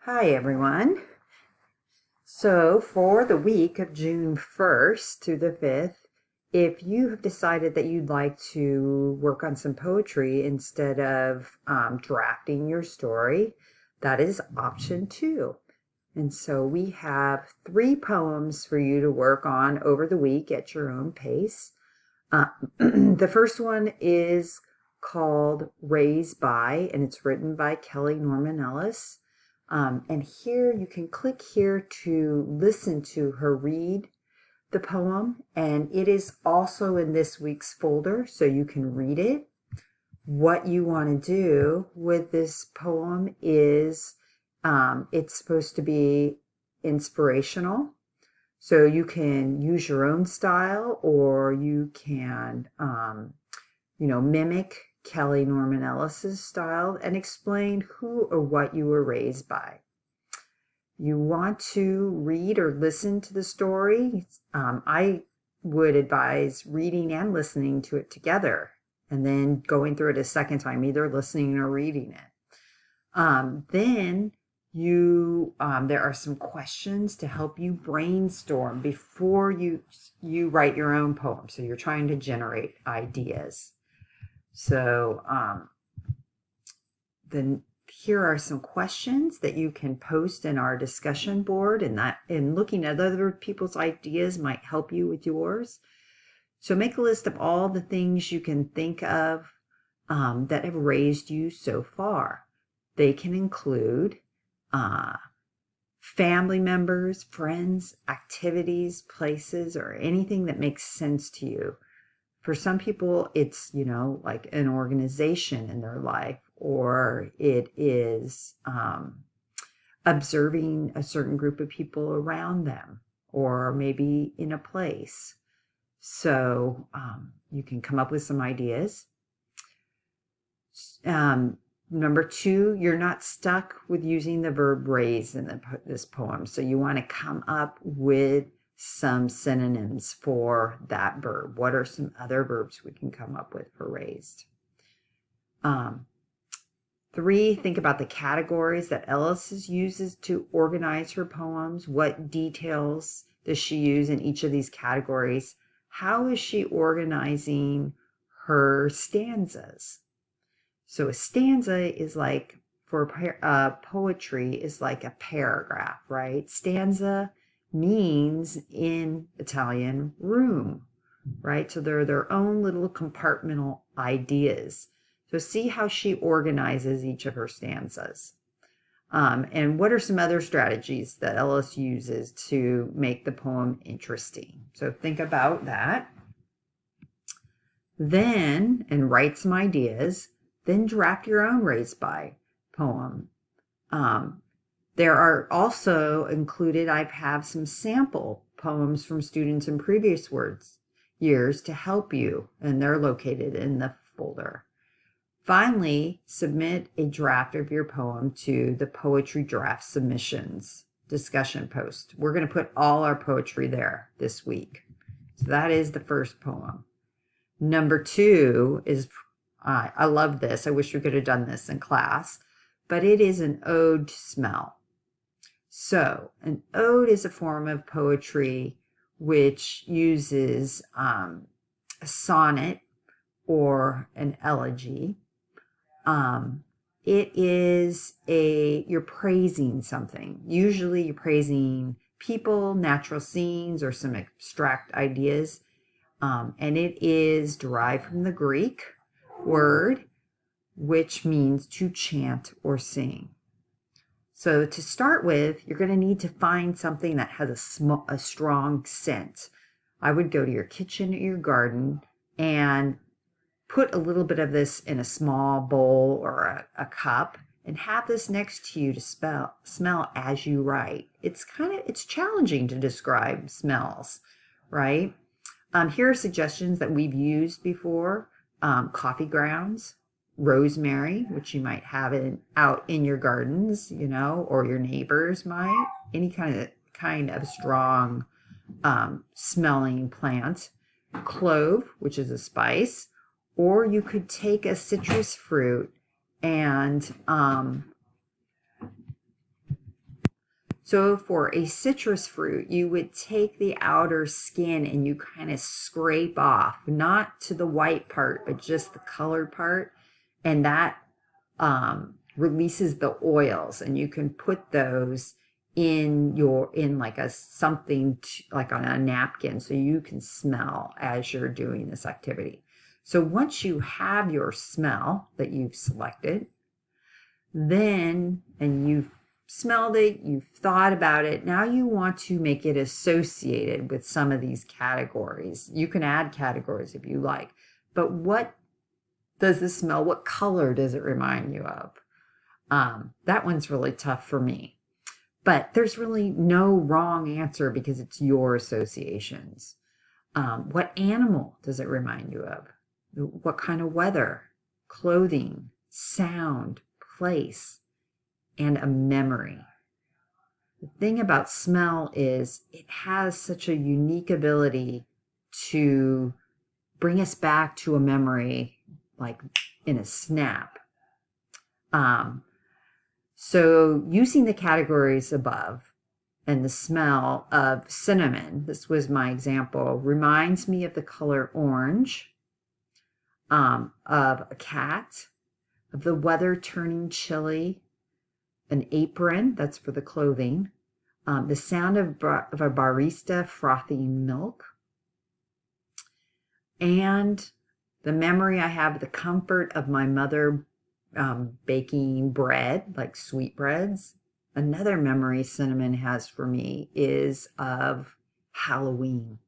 Hi everyone. So for the week of June 1st to the 5th, if you have decided that you'd like to work on some poetry instead of drafting your story, that is option 2. And so we have 3 poems for you to work on over the week at your own pace. The first one is called Raised By, and it's written by Kelly Norman Ellis. And here you can click here to listen to her read the poem, and it is also in this week's folder, so you can read it. What you want to do with this poem is it's supposed to be inspirational. So you can use your own style, or you can, mimic Kelly Norman Ellis's style and explain who or what you were raised by. You want to read or listen to the story. I would advise reading and listening to it together, and then going through it a second time, either listening or reading it. Then there are some questions to help you brainstorm before you write your own poem. So you're trying to generate ideas. So then here are some questions that you can post in our discussion board, and looking at other people's ideas might help you with yours. So make a list of all the things you can think of that have raised you so far. They can include family members, friends, activities, places, or anything that makes sense to you. For some people, it's, like an organization in their life, or it is observing a certain group of people around them, or maybe in a place. So you can come up with some ideas. Number 2, you're not stuck with using the verb raise in this poem. So you want to come up with some synonyms for that verb. What are some other verbs we can come up with for raised? 3, think about the categories that Ellis uses to organize her poems. What details does she use in each of these categories? How is she organizing her stanzas? So a stanza is like, for poetry, is like a paragraph, right? Stanza means in Italian room, right? So they're their own little compartmental ideas. So see how she organizes each of her stanzas. And what are some other strategies that Ellis uses to make the poem interesting? So think about that. Then, and write some ideas. Then draft your own Raised By poem. There are also included, I have some sample poems from students in previous years to help you, and they're located in the folder. Finally, submit a draft of your poem to the Poetry Draft Submissions discussion post. We're going to put all our poetry there this week. So that is the first poem. Number 2 is, I love this. I wish we could have done this in class, but it is an ode to smell. So an ode is a form of poetry which uses a sonnet or an elegy. It is you're praising something. Usually you're praising people, natural scenes, or some abstract ideas. And it is derived from the Greek word, which means to chant or sing. So to start with, you're going to need to find something that has a strong scent. I would go to your kitchen or your garden and put a little bit of this in a small bowl or a cup, and have this next to you to smell as you write. It's challenging to describe smells, right? Here are suggestions that we've used before. Coffee grounds, rosemary, which you might have out in your gardens, or your neighbors might. Any kind of strong smelling plant. Clove, which is a spice. Or you could take a citrus fruit and So for a citrus fruit, you would take the outer skin and you kind of scrape off, not to the white part, but just the colored part. And that releases the oils, and you can put those in like a something like on a napkin so you can smell as you're doing this activity. So once you have your smell that you've selected, then, and you've smelled it, you've thought about it, now you want to make it associated with some of these categories. You can add categories if you like, but what does this smell, what color does it remind you of? That one's really tough for me, but there's really no wrong answer because it's your associations. What animal does it remind you of? What kind of weather, clothing, sound, place, and a memory. The thing about smell is it has such a unique ability to bring us back to a memory like in a snap. So using the categories above and the smell of cinnamon, this was my example, reminds me of the color orange, of a cat, of the weather turning chilly, an apron, that's for the clothing, the sound of a barista frothing milk, and the memory I have, the comfort of my mother baking bread, like sweetbreads. Another memory cinnamon has for me is of Halloween.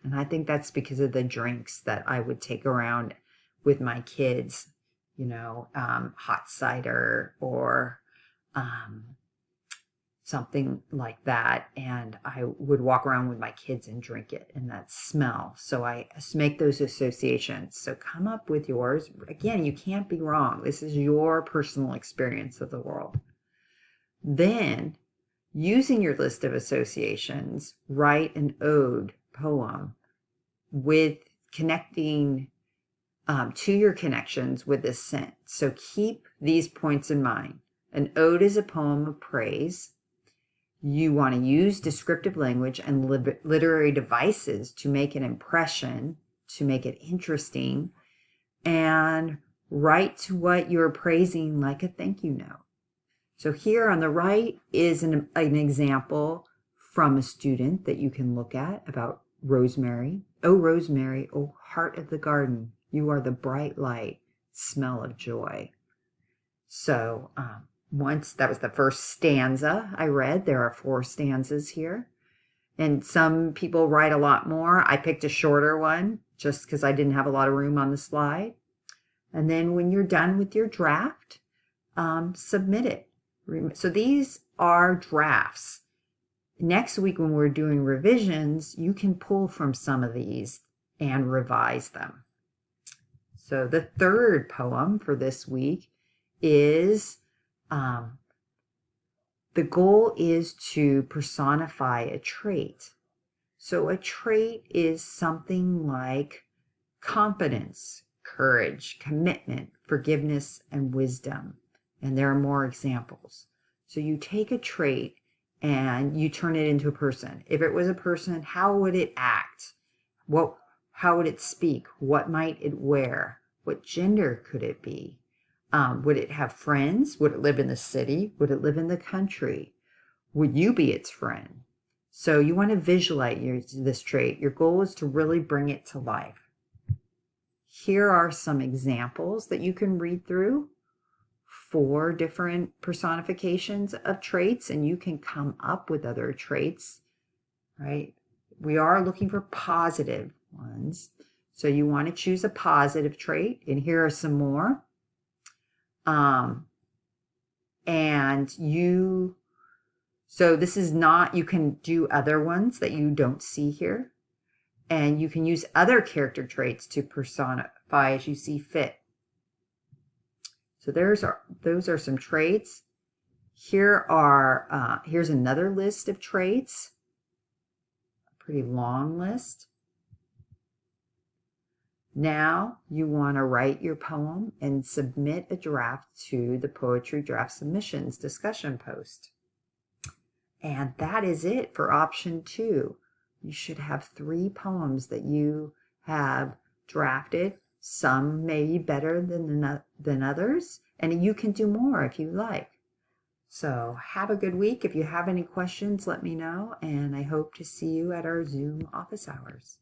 And I think that's because of the drinks that I would take around with my kids, hot cider or something like that. And I would walk around with my kids and drink it, and that smell. So I make those associations. So come up with yours. Again, you can't be wrong. This is your personal experience of the world. Then, using your list of associations, write an ode poem with connecting to your connections with this scent. So keep these points in mind. An ode is a poem of praise. You want to use descriptive language and literary devices to make an impression, to make it interesting, and write to what you're praising like a thank you note. So here on the right is an example from a student that you can look at about Rosemary. Oh, Rosemary, oh, heart of the garden, you are the bright light, smell of joy. So once that was the first stanza I read. There are 4 stanzas here. And some people write a lot more. I picked a shorter one just because I didn't have a lot of room on the slide. And then when you're done with your draft, submit it. So these are drafts. Next week when we're doing revisions, you can pull from some of these and revise them. So the third poem for this week is, the goal is to personify a trait. So a trait is something like competence, courage, commitment, forgiveness, and wisdom. And there are more examples. So you take a trait and you turn it into a person. If it was a person, how would it act? How would it speak? What might it wear? What gender could it be? Would it have friends? Would it live in the city? Would it live in the country? Would you be its friend? So you want to visualize this trait. Your goal is to really bring it to life. Here are some examples that you can read through. 4 different personifications of traits, and you can come up with other traits, right? We are looking for positive ones. So you want to choose a positive trait, and here are some more. So this is not, you can do other ones that you don't see here, and you can use other character traits to personify as you see fit. So those are some traits. Here's another list of traits, a pretty long list. Now you want to write your poem and submit a draft to the Poetry Draft Submissions discussion post. And that is it for option 2. You should have 3 poems that you have drafted. Some may be better than others, and you can do more if you like. So have a good week. If you have any questions, let me know, and I hope to see you at our Zoom office hours.